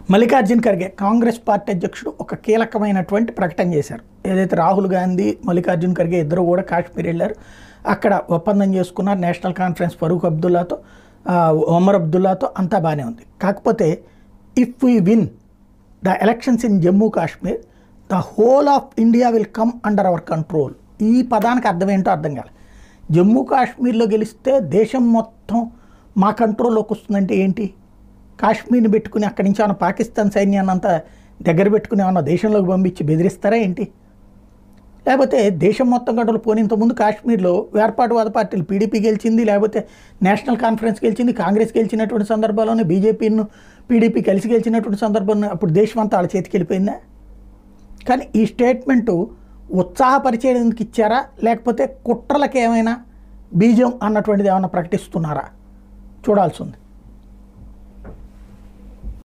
Mallikarjun Kharge Congress party అధ్యక్షుడు ఒక కీలకమైనటువంటి ప్రకటన చేశారు. ఏదైతే రాహుల్ గాంధీ మల్లికార్జున్ ఖర్గే ఇద్దరు కూడా కాశ్మీర్ వెళ్ళారు, అక్కడ ఒప్పందం చేసుకున్నారు నేషనల్ కాన్ఫరెన్స్ ఫరూక్ అబ్దుల్లాతో, ఒమర్ అబ్దుల్లాతో, అంతా బాగానే ఉంది. కాకపోతే if we win the elections in Jammu Kashmir the whole of India will come under our control. ఈ పదానికి అర్థం ఏంటో అర్థం కాలేదు. జమ్మూ కాశ్మీర్లో గెలిస్తే దేశం మొత్తం మా కంట్రోల్లోకి వస్తుందంటే ఏంటి? కాశ్మీర్ని పెట్టుకుని అక్కడి నుంచి ఏమన్నా పాకిస్తాన్ సైన్యాన్ని అంతా దగ్గర పెట్టుకుని ఏమన్నా దేశంలోకి పంపించి బెదిరిస్తారా ఏంటి? లేకపోతే దేశం మొత్తం కంట్రోల్ పోయినంతకుముందు కాశ్మీర్లో వేర్పాటువాద పార్టీలు పీడీపీ గెలిచింది, లేకపోతే నేషనల్ కాన్ఫరెన్స్ గెలిచింది, కాంగ్రెస్ గెలిచినటువంటి సందర్భాల్లోనే బీజేపీను పీడీపీ కలిసి గెలిచినటువంటి సందర్భంలో అప్పుడు దేశం అంతా వాళ్ళ చేతికి వెళ్ళిపోయిందా? కానీ ఈ స్టేట్మెంటు ఉత్సాహపరిచేందుకు ఇచ్చారా, లేకపోతే కుట్రలకు ఏమైనా బీజం అన్నటువంటిది ఏమైనా ప్రకటిస్తున్నారా? చూడాల్సి ఉంది.